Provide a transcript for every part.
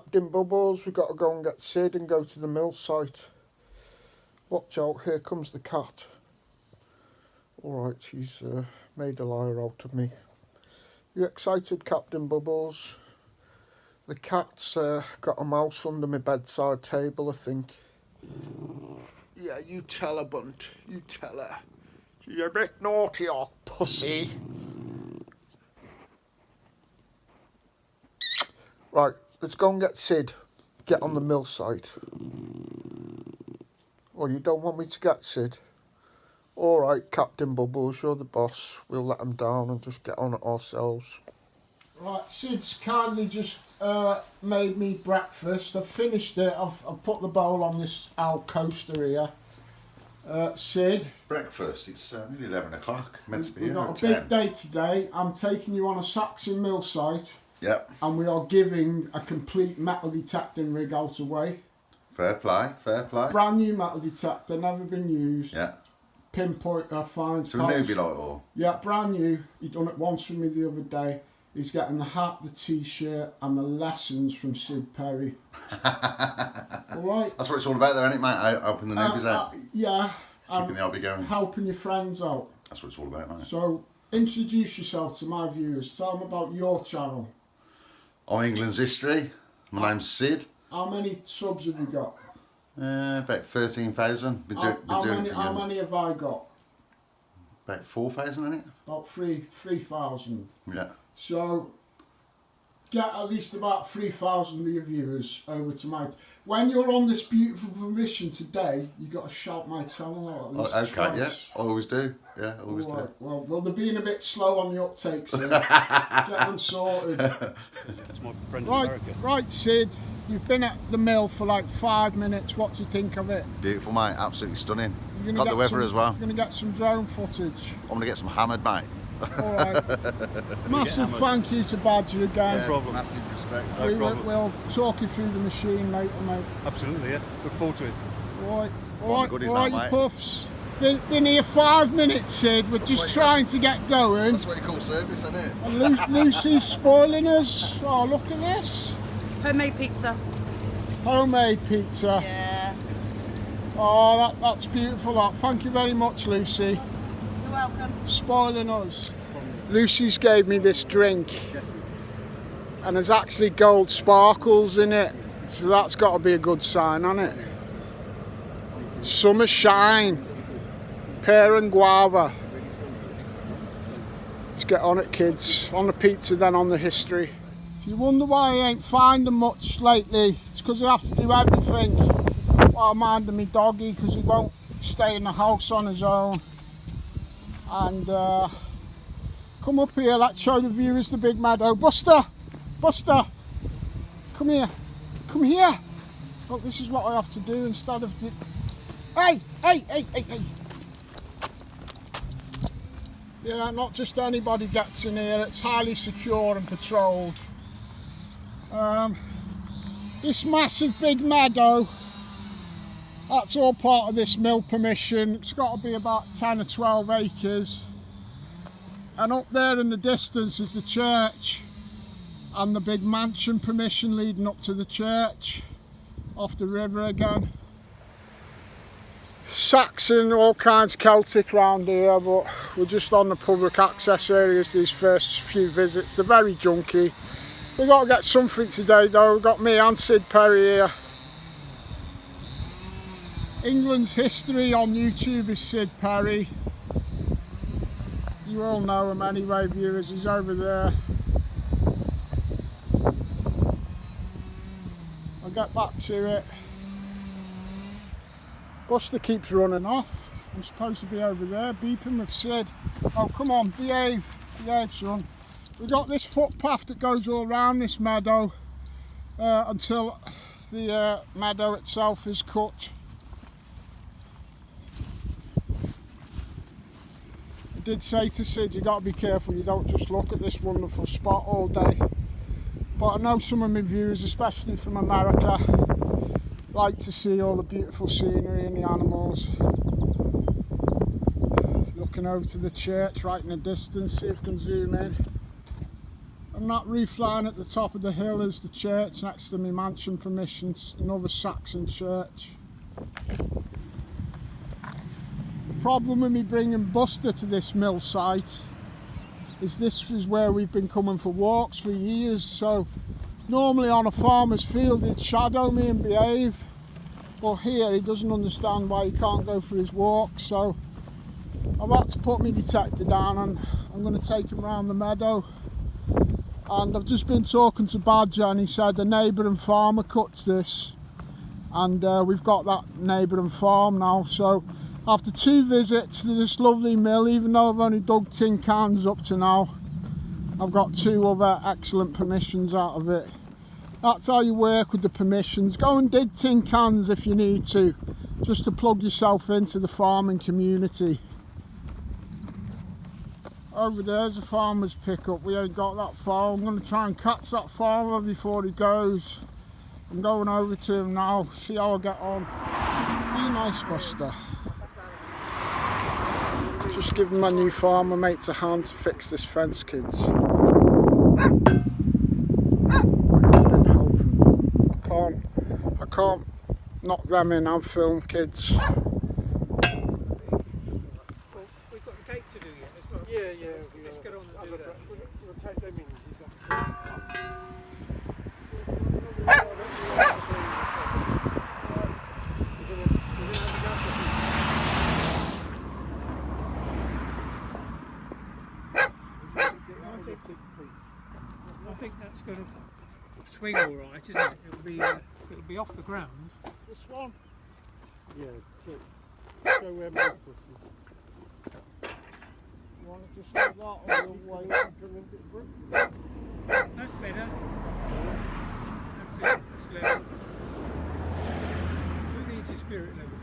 Captain Bubbles. We've got to go and get Sid and go to the mill site. Watch out, here comes the cat. Alright, she's made a liar out of me. You excited, Captain Bubbles? The cat's got a mouse under my bedside table, I think. Yeah, you tell her, Bunt. You tell her. You're a bit naughty, old pussy. Right, let's go and get Sid. Get on the mill site. Well, you don't want me to get Sid? Alright, Captain Bubbles, you're the boss. We'll let him down and just get on it ourselves. Right, Sid's kindly just made me breakfast. I've finished it. I've put the bowl on this Al coaster here. Sid. Breakfast, it's nearly 11 o'clock. Meant to be We've here got at a 10. big day today. I'm taking you on a Saxon Mill site. Yep. And we are giving a complete metal detecting rig out away. Fair play, fair play. Brand new metal detector, never been used. Yeah. Pinpoint finds. To a newbie like all. Yeah, brand new. He done it once for me the other day. He's getting the hat, the t-shirt and the lessons from Sid Perry. Alright. That's what it's all about though, isn't it, mate? Helping the newbies out. Yeah. Keeping the hobby going. Helping your friends out. That's what it's all about, mate. So, introduce yourself to my viewers. Tell them about your channel. I'm England's History. My name's Sid. How many subs have you got? About 13,000. How many have I got? About 4,000, isn't it? About 3,000. Yeah. So, get at least about 3,000 of your viewers over to my... When you're on this beautiful permission today, you got to shout my channel out at least Okay, twice. yeah. I always do. Yeah, I always do. Well, they're being a bit slow on the uptakes here. Get them sorted. That's my friend in America. Right, Sid. You've been at the mill for like 5 minutes. What do you think of it? Beautiful, mate. Absolutely stunning. Got the weather as well. You're going to get some drone footage. I'm going to get some hammered, mate. Alright. Massive thank you to Badger again. No problem. Massive respect. No problem. We'll talk you through the machine later, mate. Absolutely, yeah. Look forward to it. Alright, you puffs. Been here 5 minutes, Sid. We're just trying to get going. That's what you call service, isn't it? And Lucy's spoiling us. Oh, look at this. Homemade pizza. Homemade pizza. Yeah. Oh, that's beautiful. That. Thank you very much, Lucy. You're welcome. Spoiling us. Lucy's gave me this drink, and there's actually gold sparkles in it, so that's got to be a good sign, hasn't it? Summer shine, pear and guava. Let's get on it, kids. On the pizza, then on the history. If you wonder why I ain't finding much lately, it's because I have to do everything while I'm minding my doggy, because he won't stay in the house on his own. And come up here, let's show the viewers the big meadow. Buster! Buster! Come here. Come here! Look, this is what I have to do instead of... Hey! Hey! Hey! Hey! Hey! Yeah, not just anybody gets in here. It's highly secure and patrolled. This massive big meadow, that's all part of this mill permission. It's got to be about 10 or 12 acres. And up there in the distance is the church and the big mansion permission leading up to the church, off the river again. Saxon, all kinds of Celtic round here, but we're just on the public access areas these first few visits. They're very junky. We've got to get something today though. We've got me and Sid Perry here. England's History on YouTube is Sid Perry. You all know him anyway, viewers. He's over there. I'll get back to it. Buster keeps running off. I'm supposed to be over there beeping with Sid. Oh, come on, behave. Behave, son. We've got this footpath that goes all around this meadow until the meadow itself is cut. I did say to Sid, you got to be careful, you don't just look at this wonderful spot all day. But I know some of my viewers, especially from America, like to see all the beautiful scenery and the animals. Looking over to the church right in the distance, see if we can zoom in. And that roof line at the top of the hill is the church next to my mansion permissions, another Saxon church. The problem with me bringing Buster to this mill site is this is where we've been coming for walks for years, so normally on a farmer's field he'd shadow me and behave, but here he doesn't understand why he can't go for his walks, so I've had to put my detector down and I'm going to take him round the meadow. And I've just been talking to Badger and he said a neighbouring farmer cuts this, and we've got that neighbouring farm now, so after 2 visits to this lovely mill, even though I've only dug tin cans up to now, I've got 2 other excellent permissions out of it. That's how you work with the permissions. Go and dig tin cans if you need to, just to plug yourself into the farming community. Over there's a farmer's pickup. We ain't got that far. I'm going to try and catch that farmer before he goes. I'm going over to him now, see how I get on. Be nice, Buster. Just giving my new farmer mates a hand to fix this fence, kids. I can't knock them in and film, kids. We've got the gate to do yet as well. Yeah. Let's get on and do that. We'll take them in. I think that's going to swing all right, isn't it? It'll be off the ground. This one? Yeah, so where my foot is. You want it just like that, or you'll wait? That's better. That's it. That's level. Who needs a spirit level?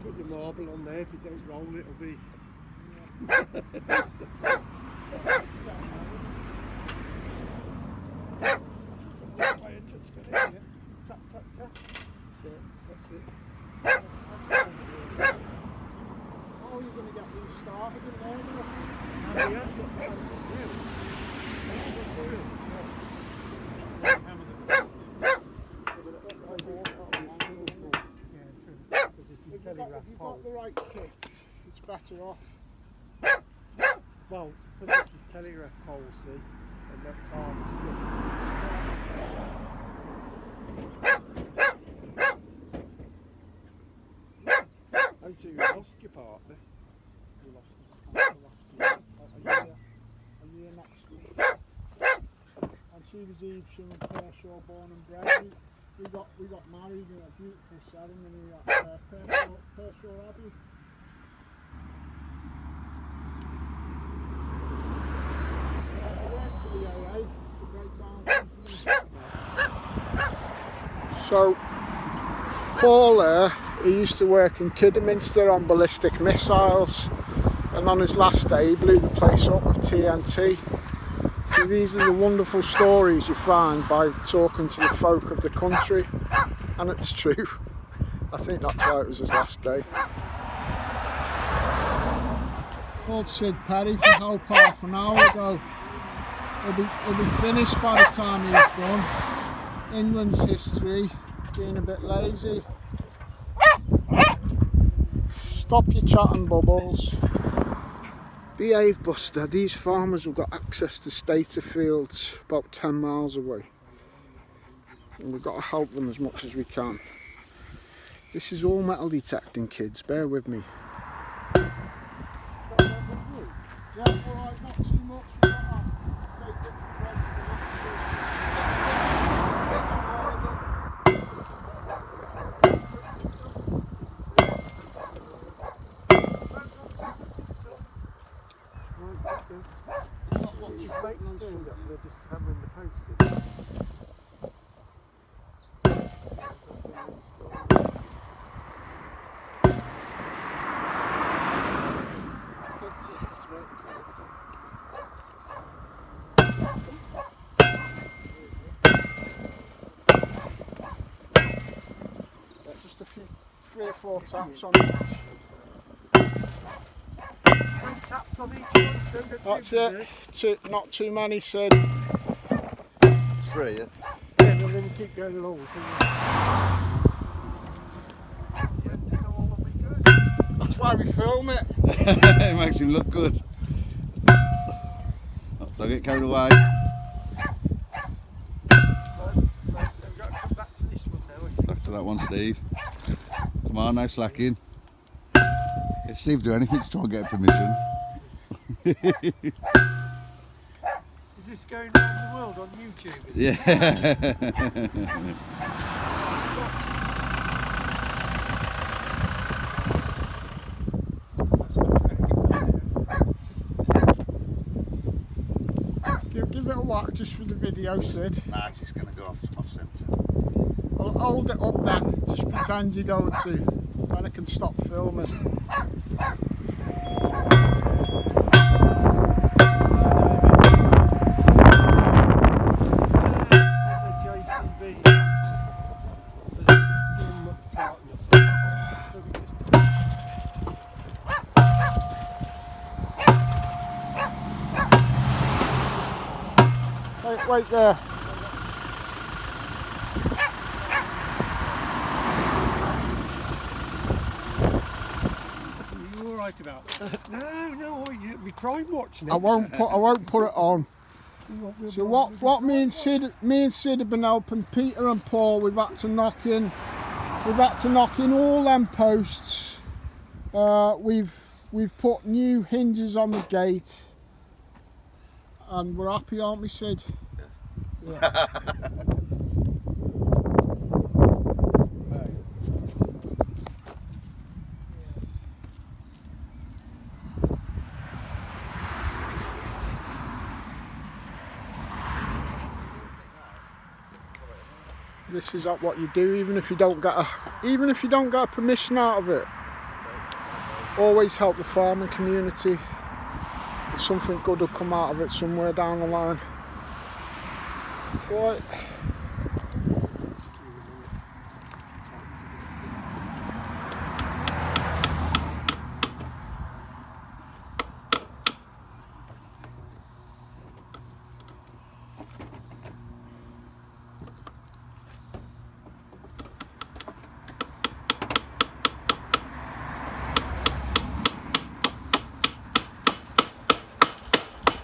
Put your marble on there. If you don't roll, it'll be. Tap, tap, tap. Yeah, that's it. Oh, you're going to get restarted in there, isn't it? He has got fancy drill. If you've got the right kit, it's better off. Well, because this is telegraph pole, see, and that's hard to stuff. Oh, so you lost your partner? You lost it. A year next week. And she was Evesham and Pershore born and bred. We got married in a beautiful ceremony at Pershore Abbey. So Paul he used to work in Kidderminster on ballistic missiles, and on his last day he blew the place up with TNT. See, these are the wonderful stories you find by talking to the folk of the country, and it's true. I think that's why it was his last day. Called Sid Perry for help half an hour ago. He'll be finished by the time he's done. England's history, being a bit lazy. Stop your chatting, Bubbles. Behave, Buster. These farmers have got access to stator fields about 10 miles away, and we've got to help them as much as we can. This is all metal detecting, kids. Bear with me. Yeah, alright, not too much. We've got to take different threads of the What you make them do that, they're just hammering the posts in. Just a few, 3 or 4 taps on it. taps on each one. Don't get That's too it. Not too many, Sid. It's free, yeah? Yeah, and then you keep going along. Yeah, they all will be good. That's why we film it. It makes him look good. Oh, don't get carried away. We've got to come back to this one now. I think. Back to that one, Steve. Come on, no slacking. If Steve do anything to try and get permission. Is this going around the world on YouTube? Is it? Yeah. Give it a whack just for the video, Sid. Nah, it's just going to go off centre. I'll hold it up then. Just pretend you're going to. Then I can stop filming. Wait there. Are you alright about that? No, you'll be crime watching it. I won't put it on. So what me and Sid have been helping Peter and Paul. We've had to knock in all them posts. We've put new hinges on the gate, and we're happy, aren't we, Sid? Yeah. This is what you do, even if you don't get a permission out of it. Always help the farming community. Something good will come out of it somewhere down the line. Right.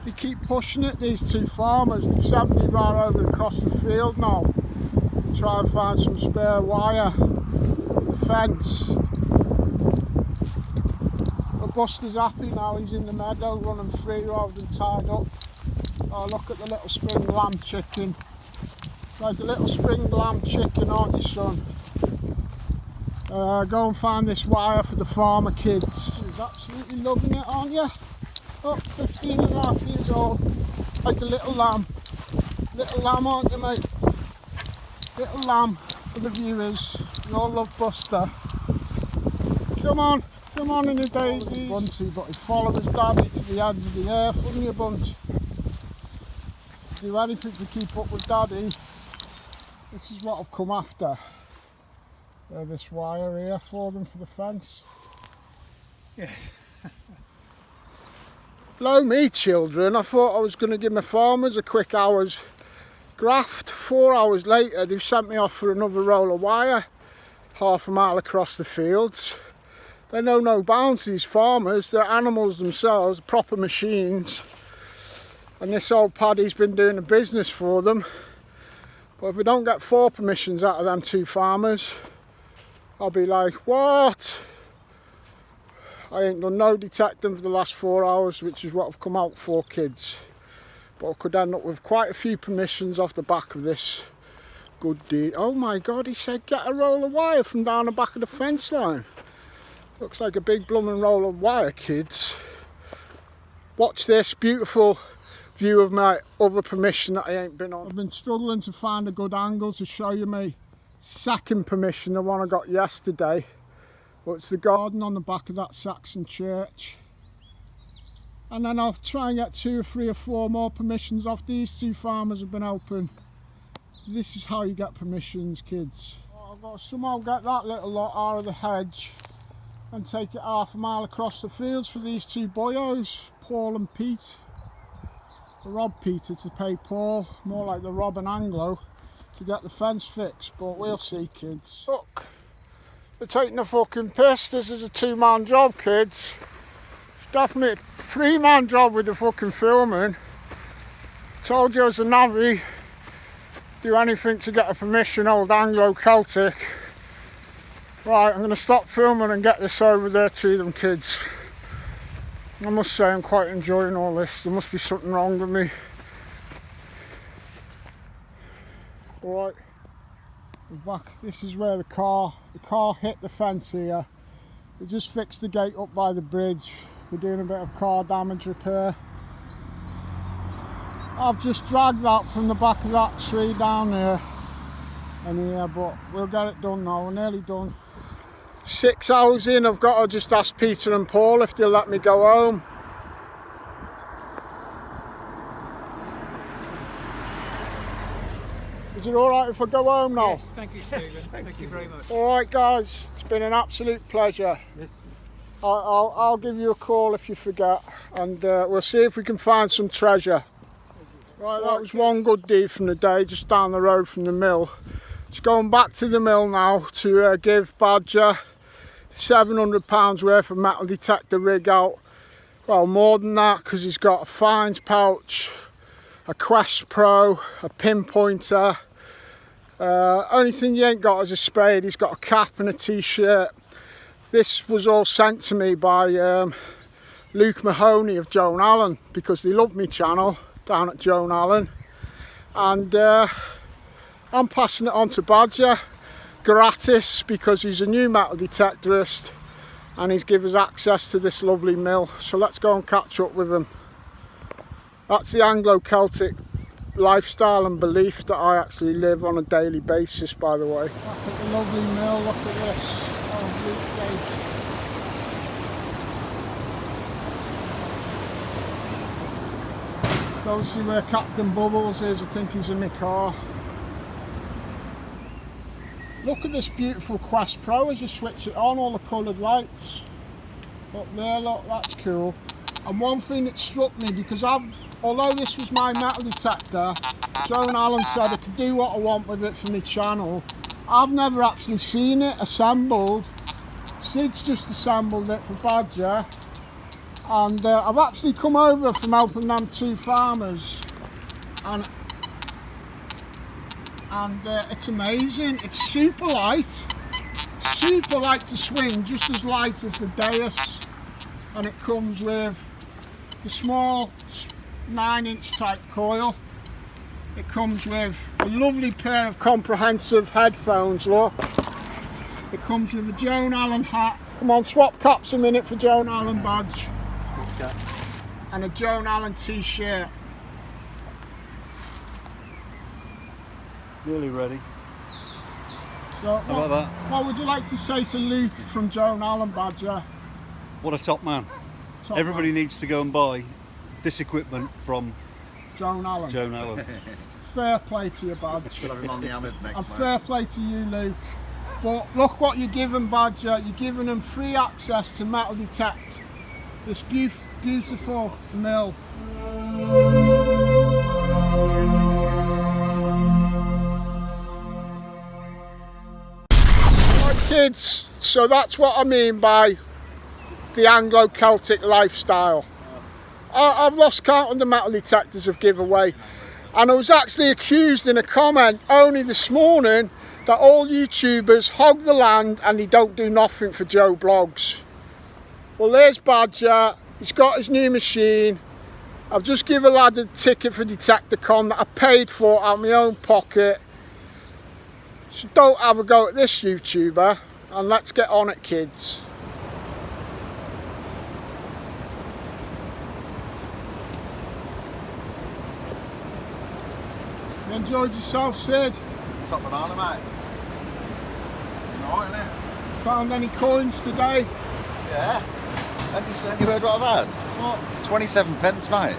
They keep pushing it, these two farmers. They've sent me right over across the field now to try and find some spare wire for the fence. But Buster's happy now, he's in the meadow running free rather than tied up. Oh, look at the little spring lamb chicken. Like a little spring lamb chicken, aren't you, son? Go and find this wire for the farmer kids. He's absolutely loving it, aren't you? Oh, 15 and a half years old, like a little lamb. Little lamb, aren't you, mate? Little lamb for the viewers. We all love Buster. Come on in the daisies. Bunchy, but he'd follow his daddy to the ends of the earth, wouldn't you, Bunch? Do anything to keep up with daddy. This is what I've come after. This wire here for them for the fence. Yeah. Blow me, children. I thought I was going to give my farmers a quick hour's graft. 4 hours later, they've sent me off for another roll of wire, half a mile across the fields. They know no bounds, these farmers. They're animals themselves, proper machines. And this old Paddy's been doing a business for them. But if we don't get 4 permissions out of them 2 farmers, I'll be like, what? I ain't done no detecting for the last 4 hours, which is what I've come out for, kids. But I could end up with quite a few permissions off the back of this good deed. Oh my God, he said get a roll of wire from down the back of the fence line. Looks like a big blooming roll of wire, kids. Watch this beautiful view of my other permission that I ain't been on. I've been struggling to find a good angle to show you my second permission, the one I got yesterday. But it's the garden on the back of that Saxon church. And then I'll try and get 2 or 3 or 4 more permissions off these 2 farmers have been helping. This is how you get permissions, kids. I've got to somehow get that little lot out of the hedge and take it half a mile across the fields for these two boyos, Paul and Pete. I robbed Peter to pay Paul, more like the Rob and Anglo, to get the fence fixed, but we'll see, kids. Look, they're taking the fucking piss. This is a two-man job, kids. It's definitely a three-man job with the fucking filming. Told you as a navvy, do anything to get a permission, old Anglo Celtic. Right, I'm going to stop filming and get this over there to them, kids. I must say I'm quite enjoying all this. There must be something wrong with me. Alright, we're back. This is where the car hit the fence here. We just fixed the gate up by the bridge. We're doing a bit of car damage repair. I've just dragged that from the back of that tree down there and here, but we'll get it done now. We're nearly done. 6 hours in, I've got to just ask Peter and Paul if they'll let me go home. Is it alright if I go home now? Yes, thank you, Stephen. Thank you very much. Alright guys, it's been an absolute pleasure. Yes. I'll give you a call if you forget, and we'll see if we can find some treasure. Right, that was one good deed from the day, just down the road from the mill. Just going back to the mill now to give Badger £700 worth of metal detector rig out. Well, more than that, because he's got a fines pouch, a Quest Pro, a pinpointer. Only thing he ain't got is a spade. He's got a cap and a t-shirt. This was all sent to me by Luke Mahoney of Joan Allen, because they love me channel down at Joan Allen, and I'm passing it on to Badger gratis because he's a new metal detectorist and he's given us access to this lovely mill. So let's go and catch up with him. That's the Anglo-Celtic lifestyle and belief that I actually live on a daily basis, by the way. Look at the lovely mill, look at this. Obviously where Captain Bubbles is, I think he's in my car. Look at this beautiful Quest Pro as you switch it on, all the coloured lights. Up there, look, that's cool. And one thing that struck me, because although this was my metal detector, Joan Allen said I could do what I want with it for my channel. I've never actually seen it assembled. Sid's just assembled it for Badger. And I've actually come over from helping them two farmers, and it's amazing. It's super light to swing, just as light as the Deus, and it comes with the small 9-inch type coil. It comes with a lovely pair of comprehensive headphones, look. It comes with a Joan Allen hat. Come on, swap caps a minute for Joan Allen badge. Okay. And a Joan Allen t-shirt. Nearly ready. So, How about that? What would you like to say to Luke from Joan Allen, Badger? What a top man. Top Everybody man. needs to go and buy this equipment from Joan Allen. Joan Allen. Fair play to you, Badge. We'll have him on the Hammered next And time. fair play to you, Luke. But look what you're giving Badger. You're giving him free access to Metal Detect, this beautiful mill. Right, kids, so that's what I mean by the Anglo-Celtic lifestyle. I've lost count of the metal detectors I've given away, and I was actually accused in a comment only this morning that all YouTubers hog the land and they don't do nothing for Joe Blogs. Well, there's Badger. He's got his new machine. I've just given a lad a ticket for Detectorcon that I paid for out of my own pocket. So don't have a go at this YouTuber, and let's get on it, kids. You enjoyed yourself, Sid? Top banana, mate. Alright, innit? Found any coins today? Yeah. Have you heard what I've had? What? 27 pence, mate.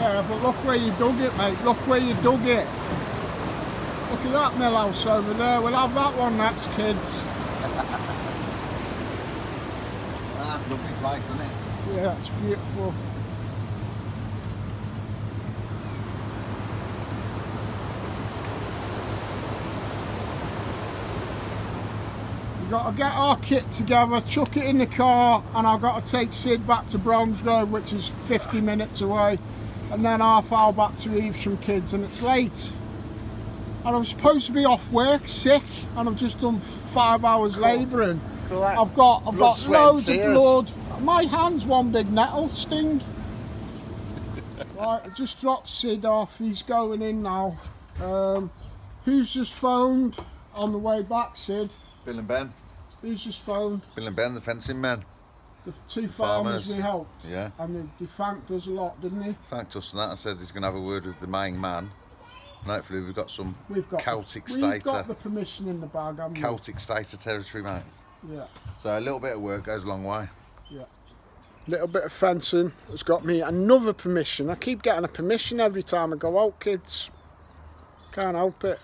Yeah, but look where you dug it, mate. Look where you dug it. Look at that mill house over there. We'll have that one next, kids. That's a lovely place, isn't it? Yeah, it's beautiful. We've got to get our kit together, chuck it in the car, and I've got to take Sid back to Bromsgrove, which is 50 minutes away, and then half hour back to Evesham Kids, and it's late. And I'm supposed to be off work, sick, and I've just done 5 hours labouring. I've got loads of blood. My hand's one big nettle sting. Right, I just dropped Sid off. He's going in now. Who's just phoned on the way back, Sid? Bill and Ben. Who's just phoned? Bill and Ben, the fencing men. The two farmers we helped. Yeah. And they thanked us a lot, didn't they? Thanked us and that. I said he's going to have a word with the main man. And hopefully we've got some Celtic We've stater. got the permission in the bag, haven't we? Celtic stater territory, mate. Yeah. So a little bit of work goes a long way. Yeah. Little bit of fencing has got me another permission. I keep getting a permission every time I go out, kids. Can't help it.